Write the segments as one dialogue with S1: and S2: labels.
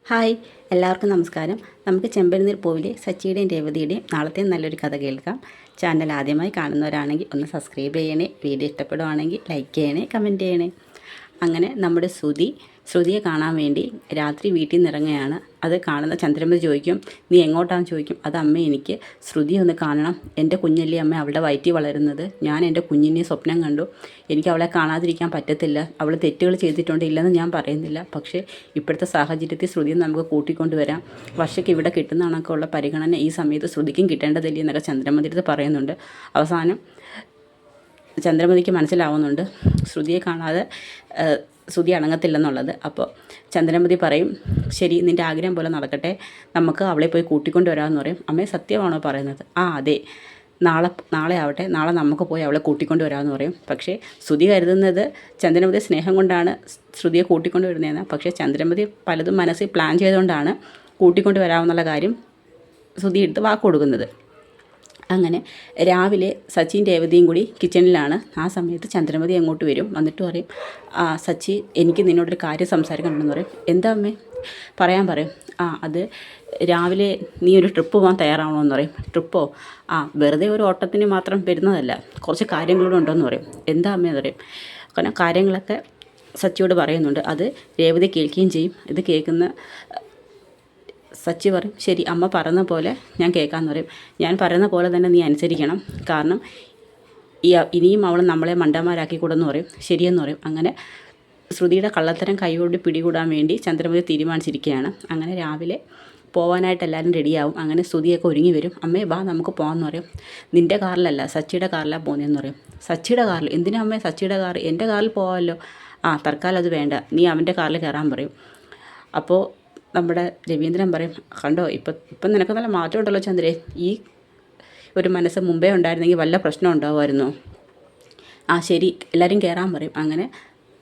S1: Hi, എല്ലാവർക്കും നമസ്കാരം. നമുക്ക് ചെമ്പനീർ പൂവിലെ സച്ചിയുടെയും രേവതിയുടെയും നാളത്തെ നല്ലൊരു കഥ കേൾക്കാം. ചാനൽ ആദ്യമായി കാണുന്നവരാണെങ്കിൽ ഒന്ന് സബ്സ്ക്രൈബ് ചെയ്യണേ. വീഡിയോ ഇഷ്ടപ്പെടുവാണെങ്കിൽ ലൈക്ക് ചെയ്യണേ, കമൻറ്റ് ചെയ്യണേ. അങ്ങനെ നമ്മുടെ ശ്രുതിയെ കാണാൻ വേണ്ടി രാത്രി വീട്ടിൽ നിന്ന് ഇറങ്ങുകയാണ്. അത് കാണുന്ന ചന്ദ്രമതി ചോദിക്കും, നീ എങ്ങോട്ടാണെന്ന് ചോദിക്കും. അത് അമ്മ, എനിക്ക് ശ്രുതി ഒന്ന് കാണണം. എൻ്റെ കുഞ്ഞല്ലേ അമ്മ, അവളുടെ വയറ്റിൽ വളരുന്നത്. ഞാൻ എൻ്റെ കുഞ്ഞിനെ സ്വപ്നം കണ്ടു. എനിക്ക് അവളെ കാണാതിരിക്കാൻ പറ്റത്തില്ല. അവൾ തെറ്റുകൾ ചെയ്തിട്ടുണ്ട്, ഇല്ലെന്ന് ഞാൻ പറയുന്നില്ല. പക്ഷേ ഇപ്പോഴത്തെ സാഹചര്യത്തിൽ ശ്രുതിയെ നമുക്ക് കൂട്ടിക്കൊണ്ടുവരാം. വർഷയ്ക്ക് ഇവിടെ കിട്ടുന്ന കണക്കുള്ള പരിഗണന ഈ സമയത്ത് ശ്രുതിക്കും കിട്ടേണ്ടതില്ലേ എന്നൊക്കെ ചന്ദ്രമതി അടുത്ത് പറയുന്നുണ്ട്. അവസാനം ചന്ദ്രമതിക്ക് മനസ്സിലാവുന്നുണ്ട് ശ്രുതിയെ കാണാതെ ശ്രുതി അടങ്ങത്തില്ലെന്നുള്ളത്. അപ്പോൾ ചന്ദ്രമതി പറയും, ശരി, നിൻ്റെ ആഗ്രഹം പോലെ നടക്കട്ടെ, നമുക്ക് അവളെ പോയി കൂട്ടിക്കൊണ്ട് വരാമെന്ന് പറയും. അമ്മേ, സത്യമാണോ പറയുന്നത്? അതെ, നാളെ ആവട്ടെ, നാളെ നമുക്ക് പോയി അവളെ കൂട്ടിക്കൊണ്ട് വരാമെന്ന് പറയും. പക്ഷേ ശ്രുതി കരുതുന്നത് ചന്ദ്രമതി സ്നേഹം കൊണ്ടാണ് ശ്രുതിയെ കൂട്ടിക്കൊണ്ട് വരുന്നതെന്ന്. പക്ഷേ ചന്ദ്രമതി പലതും മനസ്സിൽ പ്ലാൻ ചെയ്തുകൊണ്ടാണ് കൂട്ടിക്കൊണ്ട് വരാമെന്നുള്ള കാര്യം ശ്രുതി എടുത്ത് വാക്ക് കൊടുക്കുന്നത്. അങ്ങനെ രാവിലെ സച്ചിൻ രേവതിയും കൂടി കിച്ചണിലാണ്. ആ സമയത്ത് ചന്ദ്രമതി അങ്ങോട്ട് വരും. വന്നിട്ട് പറയും, സച്ചി, എനിക്ക് നിന്നോടൊരു കാര്യം സംസാരിക്കണമെന്ന് പറയും. എന്താ അമ്മേ? പറയാൻ പറയും. അത് രാവിലെ നീ ഒരു ട്രിപ്പ് പോകാൻ തയ്യാറാവണമെന്ന് പറയും. ട്രിപ്പോ? വെറുതെ ഒരു ഓട്ടത്തിന് മാത്രം വരുന്നതല്ല, കുറച്ച് കാര്യങ്ങളൂടെ ഉണ്ടെന്ന് പറയും. എന്താ അമ്മേ എന്ന് പറയും. കാരണം കാര്യങ്ങളൊക്കെ സച്ചിയോട് പറയുന്നുണ്ട്. അത് രേവതി കേൾക്കുകയും ചെയ്യും. ഇത് കേൾക്കുന്ന സച്ചി പറയും, ശരി, അമ്മ പറയുന്ന പോലെ ഞാൻ കേൾക്കാമെന്ന് പറയും. ഞാൻ പറയുന്ന പോലെ തന്നെ നീ അനുസരിക്കണം. കാരണം ഇനിയും അവൾ നമ്മളെ മണ്ടന്മാരാക്കിക്കൂടെന്ന് പറയും. ശരിയെന്ന് പറയും. അങ്ങനെ ശ്രുതിയുടെ കള്ളത്തരം കൈകൊണ്ട് പിടികൂടാൻ വേണ്ടി ചന്ദ്രമതി തീരുമാനിച്ചിരിക്കുകയാണ്. അങ്ങനെ രാവിലെ പോകാനായിട്ട് എല്ലാവരും റെഡിയാവും. അങ്ങനെ ശ്രുതിയൊക്കെ ഒരുങ്ങി വരും. അമ്മേ, വാ, നമുക്ക് പോകാമെന്ന് പറയും. നിൻ്റെ കാറിലല്ല, സച്ചിയുടെ കാറിലാണ് പോകുന്നതെന്ന് പറയും. സച്ചിയുടെ കാറിൽ? എന്തിനാ അമ്മേ സച്ചിയുടെ കാർ? എൻ്റെ കാറിൽ പോകാമല്ലോ. തൽക്കാലം അത് വേണ്ട, നീ അവൻ്റെ കാറിൽ കയറാൻ പറയും. അപ്പോൾ നമ്മുടെ രവീന്ദ്രൻ പറയും, കണ്ടോ, ഇപ്പം നിനക്ക് നല്ല മാറ്റം ഉണ്ടല്ലോ ചന്ദ്രേ. ഈ ഒരു മനസ്സ് മുമ്പേ ഉണ്ടായിരുന്നെങ്കിൽ വല്ല പ്രശ്നം ഉണ്ടാവുമായിരുന്നോ? ശരി, എല്ലാവരും കയറാൻ പറയും. അങ്ങനെ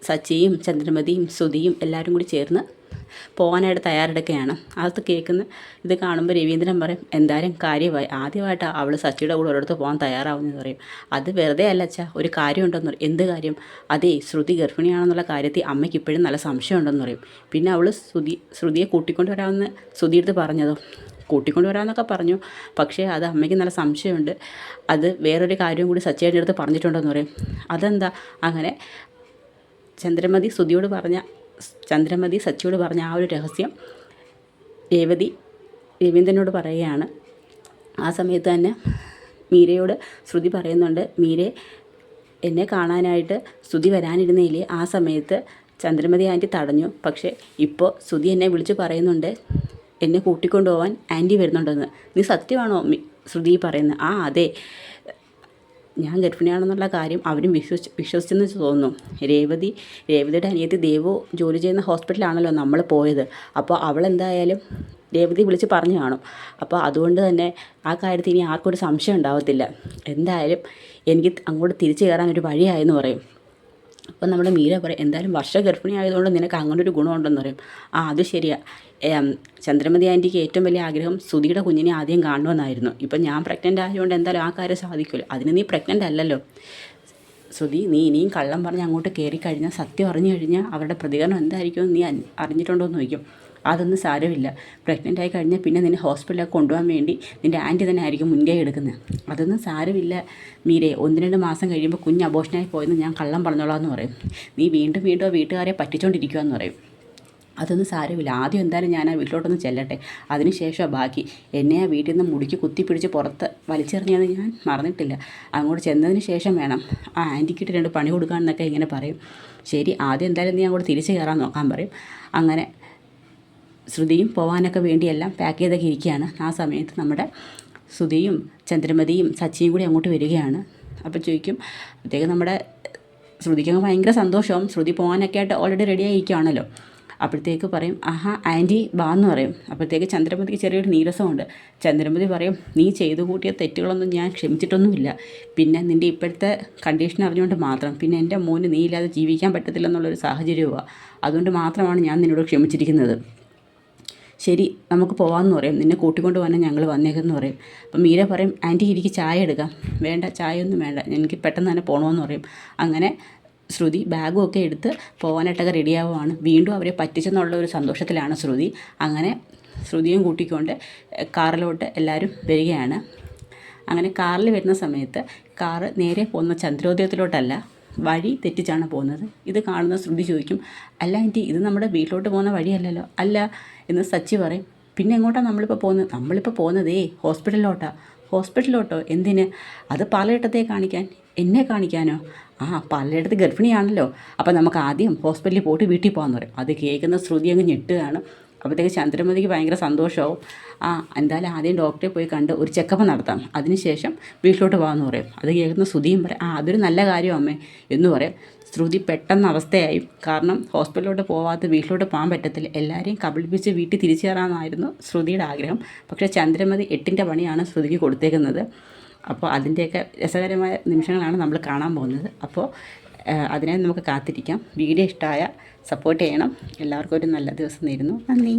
S1: സച്ചിയും ചന്ദ്രമതിയും ശ്രുതിയും എല്ലാവരും കൂടി ചേർന്ന് പോകാനായിട്ട് തയ്യാറെടുക്കുകയാണ്. അത് കേൾക്കുന്ന ഇത് കാണുമ്പോൾ രവീന്ദ്രൻ പറയും, എന്തായാലും കാര്യമായി, ആദ്യമായിട്ടാണ് അവൾ സച്ചിയുടെ കൂടെ ഒരിടത്ത് പോകാൻ തയ്യാറാവുന്നതെന്ന് പറയും. അത് വെറുതെ അല്ല അച്ഛാ, ഒരു കാര്യമുണ്ടെന്ന് പറയും. എന്ത് കാര്യം? അതേ, ശ്രുതി ഗർഭിണിയാണെന്നുള്ള കാര്യത്തിൽ അമ്മയ്ക്ക് ഇപ്പോഴും നല്ല സംശയമുണ്ടെന്ന് പറയും. പിന്നെ അവൾ ശ്രുതിയെ കൂട്ടിക്കൊണ്ട് വരാമെന്ന് ശ്രുതിയെടുത്ത് പറഞ്ഞതോ? കൂട്ടിക്കൊണ്ട് വരാമെന്നൊക്കെ പറഞ്ഞു, പക്ഷേ അത് അമ്മയ്ക്ക് നല്ല സംശയമുണ്ട്. അത് വേറൊരു കാര്യം കൂടി സച്ചിയുടെ അടുത്ത് പറഞ്ഞിട്ടുണ്ടെന്ന് പറയും. അതെന്താ? അങ്ങനെ ചന്ദ്രമതി സച്ചിയോട് പറഞ്ഞ ആ ഒരു രഹസ്യം രവീന്ദ്രനോട് പറയുകയാണ്. ആ സമയത്ത് തന്നെ മീരയോട് ശ്രുതി പറയുന്നുണ്ട്, മീരെ, എന്നെ കാണാനായിട്ട് ശ്രുതി വരാനിരുന്നേലേ ആ സമയത്ത് ചന്ദ്രമതി ആൻറ്റി തടഞ്ഞു. പക്ഷേ ഇപ്പോൾ ശ്രുതി എന്നെ വിളിച്ച് പറയുന്നുണ്ട് എന്നെ കൂട്ടിക്കൊണ്ടു പോകാൻ ആൻറ്റി വരുന്നുണ്ടെന്ന്. നീ സത്യമാണോ ശ്രുതി പറയുന്നത്? അതെ, ഞാൻ ഗർഭിണിയാണെന്നുള്ള കാര്യം അവരും വിശ്വസിച്ചെന്ന് തോന്നുന്നു. രേവതിയുടെ അനിയത്തി ദേവു ജോലി ചെയ്യുന്ന ഹോസ്പിറ്റലാണല്ലോ നമ്മൾ പോയത്. അപ്പോൾ അവളെന്തായാലും രേവതി വിളിച്ച് പറഞ്ഞു കാണും. അപ്പോൾ അതുകൊണ്ട് തന്നെ ആ കാര്യത്തിൽ ഇനി ആർക്കും ഒരു സംശയം ഉണ്ടാവത്തില്ല. എന്തായാലും എനിക്ക് അങ്ങോട്ട് തിരിച്ചു കയറാൻ ഒരു വഴിയായെന്ന് പറയും. അപ്പം നമ്മുടെ മീര പറയും, എന്തായാലും വർഷ ഗർഭിണി ആയതുകൊണ്ട് നിനക്ക് അങ്ങനെ ഒരു ഗുണമുണ്ടെന്ന് പറയും. അത് ശരിയാ. ചന്ദ്രമതി ആൻറ്റിക്ക് ഏറ്റവും വലിയ ആഗ്രഹം ശ്രുതിയുടെ കുഞ്ഞിനെ ആദ്യം കാണണമെന്നായിരുന്നു. ഇപ്പം ഞാൻ പ്രഗ്നൻ്റ് ആയതുകൊണ്ട് എന്തായാലും ആ കാര്യം സാധിക്കുമല്ലോ. അതിന് നീ പ്രഗ്നൻ്റ് അല്ലല്ലോ. ശ്രുതി, നീ ഇനിയും കള്ളം പറഞ്ഞ് അങ്ങോട്ട് കയറിക്കഴിഞ്ഞാൽ, സത്യം അറിഞ്ഞു കഴിഞ്ഞാൽ അവരുടെ പ്രതികരണം എന്തായിരിക്കും നീ അറിഞ്ഞിട്ടുണ്ടോ എന്ന് ചോദിക്കും. അതൊന്നും സാരമില്ല. പ്രഗ്നൻ്റ് ആയി കഴിഞ്ഞാൽ പിന്നെ നിന്നെ ഹോസ്പിറ്റലിലേക്ക് കൊണ്ടുപോകാൻ വേണ്ടി നിൻ്റെ ആൻറ്റി തന്നെ ആയിരിക്കും മുൻകൈ എടുക്കുന്നത്. അതൊന്നും സാരമില്ല മീരെ, 1-2 മാസം കഴിയുമ്പോൾ കുഞ്ഞ് അബോഷനായി പോയെന്ന് ഞാൻ കള്ളം പറഞ്ഞോളാം എന്ന് പറയും. നീ വീണ്ടും വീട്ടുകാരെ പറ്റിച്ചുകൊണ്ടിരിക്കുകയെന്ന് പറയും. അതൊന്നും സാരമില്ല. ആദ്യം എന്തായാലും ഞാൻ ആ വീട്ടിലോട്ടൊന്ന് ചെല്ലട്ടെ, അതിനുശേഷം ബാക്കി. എന്നെ ആ വീട്ടിൽ നിന്ന് മുടിക്ക് കുത്തിപ്പിടിച്ച് പുറത്ത് വലിച്ചെറിഞ്ഞത് ഞാൻ മറന്നിട്ടില്ല. അങ്ങോട്ട് ചെന്നതിന് ശേഷം വേണം ആൻറ്റിക്കിട്ട് 2 പണി കൊടുക്കാമെന്നൊക്കെ ഇങ്ങനെ പറയും. ശരി, ആദ്യം എന്തായാലും നീ അങ്ങോട്ട് തിരിച്ച് കയറാൻ നോക്കാൻ പറയും. അങ്ങനെ ശ്രുതിയും പോകാനൊക്കെ വേണ്ടിയെല്ലാം പാക്ക് ചെയ്തൊക്കെ ഇരിക്കുകയാണ്. ആ സമയത്ത് നമ്മുടെ ശ്രുതിയും ചന്ദ്രമതിയും സച്ചിയും കൂടി അങ്ങോട്ട് വരികയാണ്. അപ്പോൾ ചോദിക്കും, അപ്പോഴത്തേക്ക് നമ്മുടെ ശ്രുതിക്കങ്ങ് ഭയങ്കര സന്തോഷവും. ശ്രുതി പോകാനൊക്കെ ആയിട്ട് ഓൾറെഡി റെഡി ആയിരിക്കുകയാണല്ലോ. അപ്പോഴത്തേക്ക് പറയും, ആൻറ്റി ബാ എന്ന് പറയും. അപ്പോഴത്തേക്ക് ചന്ദ്രമതിക്ക് ചെറിയൊരു നീരസമുണ്ട്. ചന്ദ്രമതി പറയും, നീ ചെയ്തു കൂട്ടിയ തെറ്റുകളൊന്നും ഞാൻ ക്ഷമിച്ചിട്ടൊന്നുമില്ല. പിന്നെ നിൻ്റെ ഇപ്പോഴത്തെ കണ്ടീഷൻ അറിഞ്ഞുകൊണ്ട് മാത്രം, പിന്നെ എൻ്റെ മോന് നീ ഇല്ലാതെ ജീവിക്കാൻ പറ്റത്തില്ലെന്നുള്ളൊരു സാഹചര്യമാണ്. അതുകൊണ്ട് മാത്രമാണ് ഞാൻ നിന്നോട് ക്ഷമിച്ചിരിക്കുന്നത്. ശരി, നമുക്ക് പോകാമെന്ന് പറയും. നിന്നെ കൂട്ടിക്കൊണ്ട് പോകാൻ ഞങ്ങൾ വന്നേക്കെന്ന് പറയും. അപ്പം മീര പറയും, ആൻറ്റി എനിക്ക് ചായ എടുക്കാം. വേണ്ട, ചായ ഒന്നും വേണ്ട, എനിക്ക് പെട്ടെന്ന് തന്നെ പോകണമെന്ന് പറയും. അങ്ങനെ ശ്രുതി ബാഗും ഒക്കെ എടുത്ത് പോകാനായിട്ടൊക്കെ റെഡിയാവുകയാണ്. വീണ്ടും അവരെ പറ്റിച്ചെന്നുള്ള ഒരു സന്തോഷത്തിലാണ് ശ്രുതി. അങ്ങനെ ശ്രുതിയും കൂട്ടിക്കൊണ്ട് കാറിലോട്ട് എല്ലാവരും വരികയാണ്. അങ്ങനെ കാറിൽ വരുന്ന സമയത്ത് കാറ് നേരെ പോകുന്ന ചന്ദ്രോദയത്തിലോട്ടല്ല, വഴി തെറ്റിച്ചാണ് പോകുന്നത്. ഇത് കാണുന്ന ശ്രുതി ചോദിക്കും, അല്ല ആൻറ്റി ഇത് നമ്മുടെ വീട്ടിലോട്ട് പോകുന്ന വഴിയല്ലല്ലോ. അല്ല എന്ന് സച്ചി പറയും. പിന്നെ എങ്ങോട്ടാണ് നമ്മളിപ്പോൾ പോകുന്നത്? നമ്മളിപ്പോൾ പോകുന്നതേ ഹോസ്പിറ്റലിലോട്ടോ? എന്തിന്? അത് പാലഘട്ടത്തെ കാണിക്കാൻ. എന്നെ കാണിക്കാനോ? പാലഘട്ടത്ത് ഗർഭിണിയാണല്ലോ, അപ്പോൾ നമുക്ക് ആദ്യം ഹോസ്പിറ്റലിൽ പോയിട്ട് വീട്ടിൽ പോകാമെന്ന് പറയും. അത് കേൾക്കുന്ന ശ്രുതി അങ്ങ് ഞെട്ടുകയാണ്. അപ്പോഴത്തേക്ക് ചന്ദ്രമതിക്ക് ഭയങ്കര സന്തോഷമാവും. എന്തായാലും ആദ്യം ഡോക്ടറെ പോയി കണ്ട് ഒരു ചെക്കപ്പ് നടത്താം, അതിനുശേഷം വീട്ടിലോട്ട് പോകാമെന്ന് പറയും. അത് കേൾക്കുന്ന ശ്രുതിയും പറയും, അതൊരു നല്ല കാര്യം അമ്മേ എന്ന് പറയും. ശ്രുതി പെട്ടെന്ന് അവസ്ഥയായി. കാരണം ഹോസ്പിറ്റലിലോട്ട് പോകാതെ വീട്ടിലോട്ട് പോകാൻ പറ്റത്തില്ല, എല്ലാവരെയും കബളിപ്പിച്ച് വീട്ടിൽ തിരിച്ചു കയറാമെന്നായിരുന്നു ശ്രുതിയുടെ ആഗ്രഹം. പക്ഷേ ചന്ദ്രമതി 8ൻ്റെ പണിയാണ് ശ്രുതിക്ക് കൊടുത്തേക്കുന്നത്. അപ്പോൾ അതിൻ്റെയൊക്കെ രസകരമായ നിമിഷങ്ങളാണ് നമ്മൾ കാണാൻ പോകുന്നത്. അപ്പോൾ അതിനായി നമുക്ക് കാത്തിരിക്കാം. വീഡിയോ ഇഷ്ടമായ സപ്പോർട്ട് ചെയ്യണം. എല്ലാവർക്കും ഒരു നല്ല ദിവസം നേരുന്നു. നന്ദി.